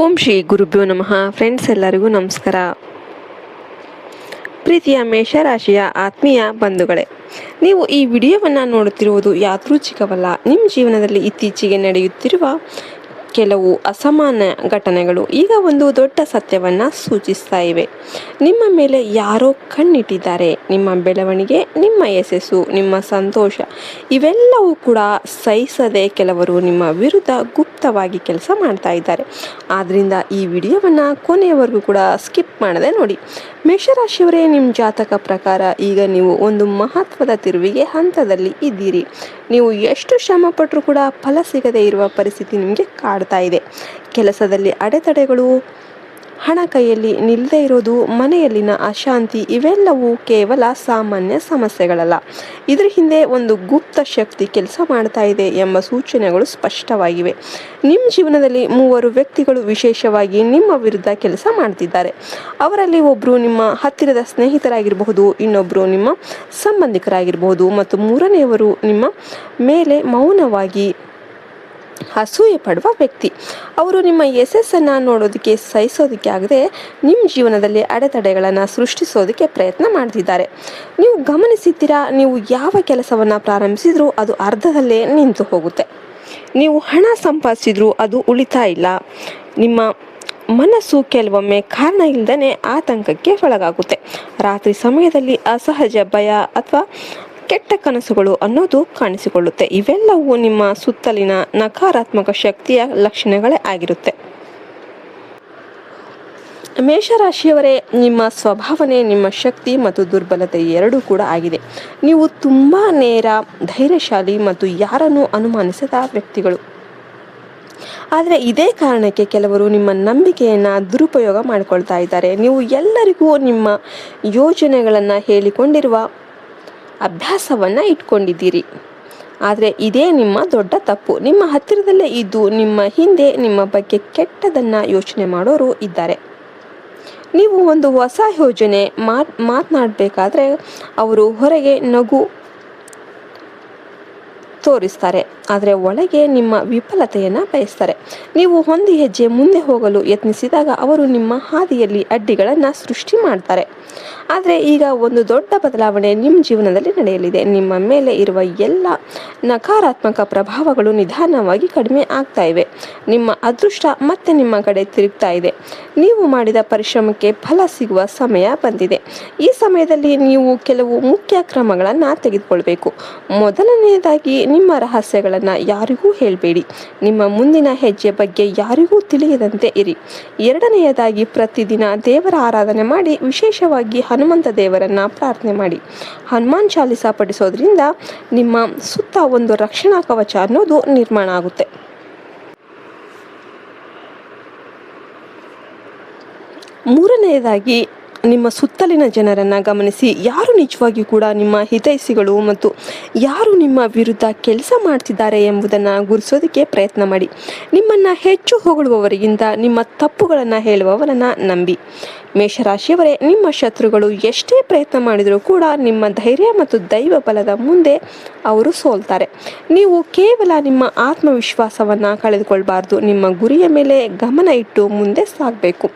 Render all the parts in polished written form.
ಓಂ ಶ್ರೀ ಗುರುಭ್ಯೋ ನಮಃ. ಫ್ರೆಂಡ್ಸ್, ಎಲ್ಲರಿಗೂ ನಮಸ್ಕಾರ. ಪ್ರೀತಿಯ ಮೇಷರಾಶಿಯ ಆತ್ಮೀಯ ಬಂಧುಗಳೇ, ನೀವು ಈ ವಿಡಿಯೋವನ್ನು ನೋಡುತ್ತಿರುವುದು ಯಾದೃಚ್ಛಿಕವಲ್ಲ. ನಿಮ್ಮ ಜೀವನದಲ್ಲಿ ಇತ್ತೀಚೆಗೆ ನಡೆಯುತ್ತಿರುವ ಕೆಲವು ಅಸಾಮಾನ್ಯ ಘಟನೆಗಳು ಈಗ ಒಂದು ದೊಡ್ಡ ಸತ್ಯವನ್ನು ಸೂಚಿಸ್ತಾ ಇವೆ. ನಿಮ್ಮ ಮೇಲೆ ಯಾರೋ ಕಣ್ಣಿಟ್ಟಿದ್ದಾರೆ. ನಿಮ್ಮ ಬೆಳವಣಿಗೆ, ನಿಮ್ಮ ಯಶಸ್ಸು, ನಿಮ್ಮ ಸಂತೋಷ ಇವೆಲ್ಲವೂ ಕೂಡ ಸಹಿಸದೆ ಕೆಲವರು ನಿಮ್ಮ ವಿರುದ್ಧ ಗುಪ್ತವಾಗಿ ಕೆಲಸ ಮಾಡ್ತಾ ಇದ್ದಾರೆ. ಆದ್ದರಿಂದ ಈ ವಿಡಿಯೋವನ್ನು ಕೊನೆಯವರೆಗೂ ಕೂಡ ಸ್ಕಿಪ್ ಮಾಡದೆ ನೋಡಿ. ಮೇಷರಾಶಿಯವರೇ, ನಿಮ್ಮ ಜಾತಕ ಪ್ರಕಾರ ಈಗ ನೀವು ಒಂದು ಮಹತ್ವದ ತಿರುವಿಗೆ ಹಂತದಲ್ಲಿ ಇದ್ದೀರಿ. ನೀವು ಎಷ್ಟು ಶ್ರಮ ಪಟ್ಟರೂ ಕೂಡ ಫಲ ಸಿಗದೇ ಇರುವ ಪರಿಸ್ಥಿತಿ ನಿಮಗೆ ಕಾಡ್ತಾ ಇದೆ. ಕೆಲಸದಲ್ಲಿ ಅಡೆತಡೆಗಳು, ಹಣ ಕೈಯಲ್ಲಿ ನಿಲ್ಲದೇ ಇರೋದು, ಮನೆಯಲ್ಲಿನ ಅಶಾಂತಿ ಇವೆಲ್ಲವೂ ಕೇವಲ ಸಾಮಾನ್ಯ ಸಮಸ್ಯೆಗಳಲ್ಲ. ಇದರ ಹಿಂದೆ ಒಂದು ಗುಪ್ತ ಶಕ್ತಿ ಕೆಲಸ ಮಾಡ್ತಾ ಇದೆ ಎಂಬ ಸೂಚನೆಗಳು ಸ್ಪಷ್ಟವಾಗಿವೆ. ನಿಮ್ಮ ಜೀವನದಲ್ಲಿ 3 ವ್ಯಕ್ತಿಗಳು ವಿಶೇಷವಾಗಿ ನಿಮ್ಮ ವಿರುದ್ಧ ಕೆಲಸ ಮಾಡ್ತಿದ್ದಾರೆ. ಅವರಲ್ಲಿ ಒಬ್ಬರು ನಿಮ್ಮ ಹತ್ತಿರದ ಸ್ನೇಹಿತರಾಗಿರಬಹುದು, ಇನ್ನೊಬ್ಬರು ನಿಮ್ಮ ಸಂಬಂಧಿಕರಾಗಿರಬಹುದು ಮತ್ತು 3ನೇಯವರು ನಿಮ್ಮ ಮೇಲೆ ಮೌನವಾಗಿ ಅಸೂಯೆ ಪಡುವ ವ್ಯಕ್ತಿ. ಅವರು ನಿಮ್ಮ ಯಶಸ್ಸನ್ನು ನೋಡೋದಕ್ಕೆ ಸಹಿಸೋದಕ್ಕೆ ಆಗದೆ ನಿಮ್ಮ ಜೀವನದಲ್ಲಿ ಅಡೆತಡೆಗಳನ್ನು ಸೃಷ್ಟಿಸೋದಕ್ಕೆ ಪ್ರಯತ್ನ ಮಾಡ್ತಿದ್ದಾರೆ. ನೀವು ಗಮನಿಸಿದ್ದೀರಾ, ನೀವು ಯಾವ ಕೆಲಸವನ್ನು ಪ್ರಾರಂಭಿಸಿದ್ರೂ ಅದು ಅರ್ಧದಲ್ಲೇ ನಿಂತು ಹೋಗುತ್ತೆ. ನೀವು ಹಣ ಸಂಪಾದಿಸಿದ್ರೂ ಅದು ಉಳಿತಾ ಇಲ್ಲ. ನಿಮ್ಮ ಮನಸ್ಸು ಕೆಲವೊಮ್ಮೆ ಕಾರಣ ಇಲ್ಲದೇ ಆತಂಕಕ್ಕೆ ಒಳಗಾಗುತ್ತೆ. ರಾತ್ರಿ ಸಮಯದಲ್ಲಿ ಅಸಹಜ ಭಯ ಅಥವಾ ಕೆಟ್ಟ ಕನಸುಗಳು ಅನ್ನೋದು ಕಾಣಿಸಿಕೊಳ್ಳುತ್ತೆ. ಇವೆಲ್ಲವೂ ನಿಮ್ಮ ಸುತ್ತಲಿನ ನಕಾರಾತ್ಮಕ ಶಕ್ತಿಯ ಲಕ್ಷಣಗಳೇ ಆಗಿರುತ್ತೆ. ಮೇಷರಾಶಿಯವರೇ, ನಿಮ್ಮ ಸ್ವಭಾವನೆ ನಿಮ್ಮ ಶಕ್ತಿ ಮತ್ತು ದುರ್ಬಲತೆ ಎರಡೂ ಕೂಡ ಆಗಿದೆ. ನೀವು ತುಂಬ ನೇರ, ಧೈರ್ಯಶಾಲಿ ಮತ್ತು ಯಾರನ್ನೂ ಅನುಮಾನಿಸದ ವ್ಯಕ್ತಿಗಳು. ಆದರೆ ಇದೇ ಕಾರಣಕ್ಕೆ ಕೆಲವರು ನಿಮ್ಮ ನಂಬಿಕೆಯನ್ನು ದುರುಪಯೋಗ ಮಾಡಿಕೊಳ್ತಾ ಇದ್ದಾರೆ. ನೀವು ಎಲ್ಲರಿಗೂ ನಿಮ್ಮ ಯೋಜನೆಗಳನ್ನು ಹೇಳಿಕೊಂಡಿರುವ ಅಭ್ಯಾಸವನ್ನು ಇಟ್ಕೊಂಡಿದ್ದೀರಿ. ಆದರೆ ಇದೇ ನಿಮ್ಮ ದೊಡ್ಡ ತಪ್ಪು. ನಿಮ್ಮ ಹತ್ತಿರದಲ್ಲೇ ಇದ್ದು ನಿಮ್ಮ ಹಿಂದೆ ನಿಮ್ಮ ಬಗ್ಗೆ ಕೆಟ್ಟದನ್ನು ಯೋಚನೆ ಮಾಡೋರು ಇದ್ದಾರೆ. ನೀವು ಒಂದು ಹೊಸ ಯೋಜನೆ ಮಾತನಾಡಬೇಕಾದ್ರೆ ಅವರು ಹೊರಗೆ ನಗು ತೋರಿಸ್ತಾರೆ, ಆದರೆ ಒಳಗೆ ನಿಮ್ಮ ವಿಫಲತೆಯನ್ನು ಬಯಸ್ತಾರೆ. ನೀವು ಒಂದು ಹೆಜ್ಜೆ ಮುಂದೆ ಹೋಗಲು ಯತ್ನಿಸಿದಾಗ ಅವರು ನಿಮ್ಮ ಹಾದಿಯಲ್ಲಿ ಅಡ್ಡಿಗಳನ್ನು ಸೃಷ್ಟಿ ಮಾಡ್ತಾರೆ. ಆದರೆ ಈಗ ಒಂದು ದೊಡ್ಡ ಬದಲಾವಣೆ ನಿಮ್ಮ ಜೀವನದಲ್ಲಿ ನಡೆಯಲಿದೆ. ನಿಮ್ಮ ಮೇಲೆ ಇರುವ ಎಲ್ಲ ನಕಾರಾತ್ಮಕ ಪ್ರಭಾವಗಳು ನಿಧಾನವಾಗಿ ಕಡಿಮೆ ಆಗ್ತಾ ಇವೆ. ನಿಮ್ಮ ಅದೃಷ್ಟ ಮತ್ತೆ ನಿಮ್ಮ ಕಡೆ ತಿರುಗ್ತಾ ಇದೆ. ನೀವು ಮಾಡಿದ ಪರಿಶ್ರಮಕ್ಕೆ ಫಲ ಸಿಗುವ ಸಮಯ ಬಂದಿದೆ. ಈ ಸಮಯದಲ್ಲಿ ನೀವು ಕೆಲವು ಮುಖ್ಯ ಕ್ರಮಗಳನ್ನು ತೆಗೆದುಕೊಳ್ಬೇಕು. ಮೊದಲನೆಯದಾಗಿ, ನಿಮ್ಮ ರಹಸ್ಯಗಳನ್ನು ಯಾರಿಗೂ ಹೇಳಬೇಡಿ. ನಿಮ್ಮ ಮುಂದಿನ ಹೆಜ್ಜೆ ಬಗ್ಗೆ ಯಾರಿಗೂ ತಿಳಿಯದಂತೆ ಇರಿ. ಎರಡನೆಯದಾಗಿ, ಪ್ರತಿದಿನ ದೇವರ ಆರಾಧನೆ ಮಾಡಿ, ವಿಶೇಷವಾಗಿ ಹನುಮಂತ ದೇವರನ್ನ ಪ್ರಾರ್ಥನೆ ಮಾಡಿ. ಹನುಮಾನ್ ಚಾಲಿಸ ಪಠಿಸೋದ್ರಿಂದ ನಿಮ್ಮ ಸುತ್ತ ಒಂದು ರಕ್ಷಣಾ ಕವಚ ಅನ್ನೋದು ನಿರ್ಮಾಣ ಆಗುತ್ತೆ. ಮೂರನೆಯದಾಗಿ, ನಿಮ್ಮ ಸುತ್ತಲಿನ ಜನರನ್ನು ಗಮನಿಸಿ. ಯಾರು ನಿಜವಾಗಿ ಕೂಡ ನಿಮ್ಮ ಹಿತೈಷಿಗಳು ಮತ್ತು ಯಾರು ನಿಮ್ಮ ವಿರುದ್ಧ ಕೆಲಸ ಮಾಡ್ತಿದ್ದಾರೆ ಎಂಬುದನ್ನು ಗುರುತಿಸೋದಕ್ಕೆ ಪ್ರಯತ್ನ ಮಾಡಿ. ನಿಮ್ಮನ್ನು ಹೆಚ್ಚು ಹೊಗಳುವವರಿಗಿಂತ ನಿಮ್ಮ ತಪ್ಪುಗಳನ್ನು ಹೇಳುವವರನ್ನು ನಂಬಿ. ಮೇಷರಾಶಿಯವರೇ, ನಿಮ್ಮ ಶತ್ರುಗಳು ಎಷ್ಟೇ ಪ್ರಯತ್ನ ಮಾಡಿದರೂ ಕೂಡ ನಿಮ್ಮ ಧೈರ್ಯ ಮತ್ತು ದೈವ ಬಲದ ಮುಂದೆ ಅವರು ಸೋಲ್ತಾರೆ. ನೀವು ಕೇವಲ ನಿಮ್ಮ ಆತ್ಮವಿಶ್ವಾಸವನ್ನು ಕಳೆದುಕೊಳ್ಬಾರ್ದು. ನಿಮ್ಮ ಗುರಿಯ ಮೇಲೆ ಗಮನ ಇಟ್ಟು ಮುಂದೆ ಸಾಗಬೇಕು.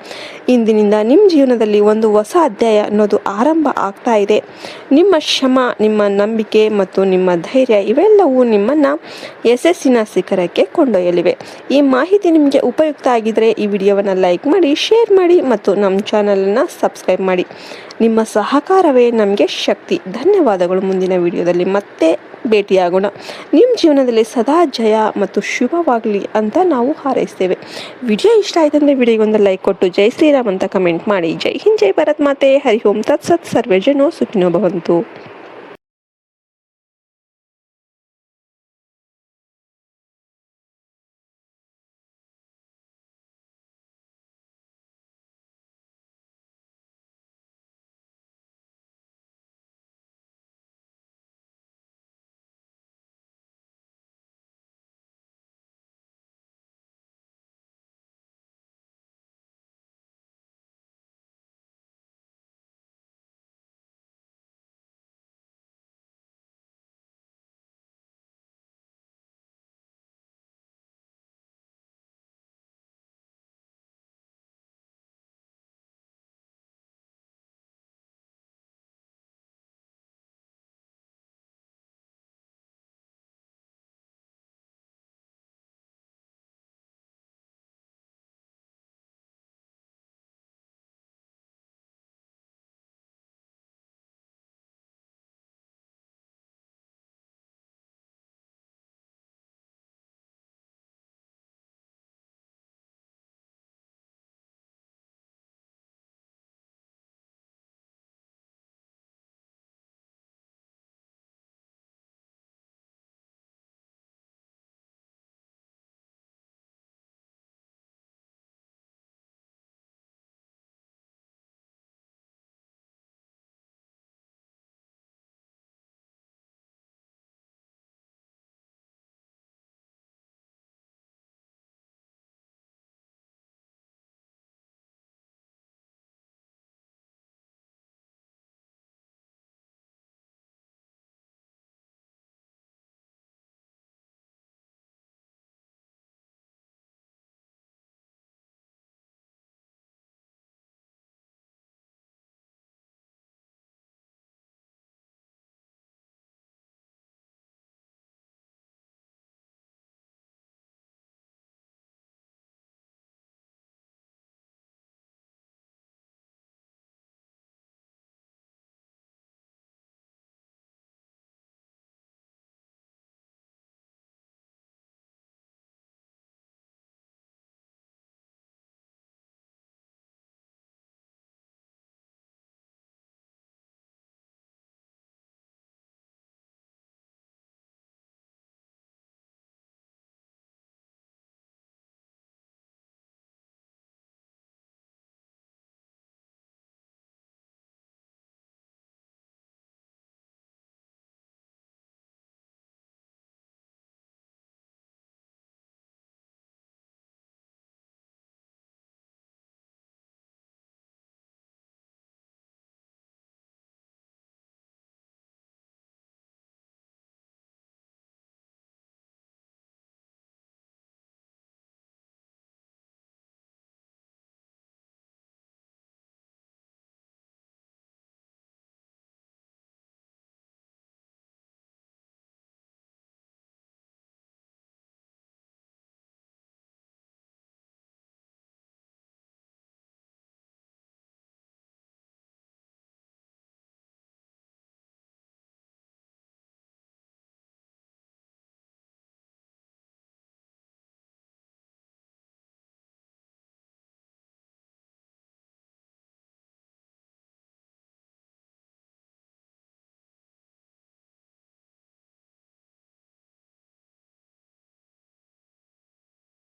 ಇಂದಿನಿಂದ ನಿಮ್ಮ ಜೀವನದಲ್ಲಿ ಒಂದು ಹೊಸ ಅಧ್ಯಾಯ ಅನ್ನೋದು ಆರಂಭ ಆಗ್ತಾ ಇದೆ. ನಿಮ್ಮ ಶ್ರಮ, ನಿಮ್ಮ ನಂಬಿಕೆ ಮತ್ತು ನಿಮ್ಮ ಧೈರ್ಯ ಇವೆಲ್ಲವೂ ನಿಮ್ಮನ್ನು ಯಶಸ್ಸಿನ ಶಿಖರಕ್ಕೆ ಕೊಂಡೊಯ್ಯಲಿವೆ. ಈ ಮಾಹಿತಿ ನಿಮಗೆ ಉಪಯುಕ್ತ ಆಗಿದ್ದರೆ ಈ ವಿಡಿಯೋವನ್ನು ಲೈಕ್ ಮಾಡಿ, ಶೇರ್ ಮಾಡಿ ಮತ್ತು ನಮ್ಮ ಚಾನಲನ್ನು ಸಬ್ಸ್ಕ್ರೈಬ್ ಮಾಡಿ. ನಿಮ್ಮ ಸಹಕಾರವೇ ನಮಗೆ ಶಕ್ತಿ. ಧನ್ಯವಾದಗಳು. ಮುಂದಿನ ವಿಡಿಯೋದಲ್ಲಿ ಮತ್ತೆ ಭೇಟಿಯಾಗೋಣ. ನಿಮ್ಮ ಜೀವನದಲ್ಲಿ ಸದಾ ಜಯ ಮತ್ತು ಶುಭವಾಗಲಿ ಅಂತ ನಾವು ಹಾರೈಸ್ತೇವೆ. ವಿಡಿಯೋ ಇಷ್ಟ ಆಯ್ತಂದರೆ ವಿಡಿಯೋಗೊಂದು ಲೈಕ್ ಕೊಟ್ಟು ಜೈ ಶ್ರೀರಾಮ್ ಅಂತ ಕಮೆಂಟ್ ಮಾಡಿ. ಜೈ ಹಿಂದ್, ಜೈ ಭಾರತ್ ಮಾತೆ. ಹರಿ ಓಂ ತತ್ಸತ್. ಸರ್ವೇ ಜನೋ ಸುಖಿನೋ ಭವಂತು.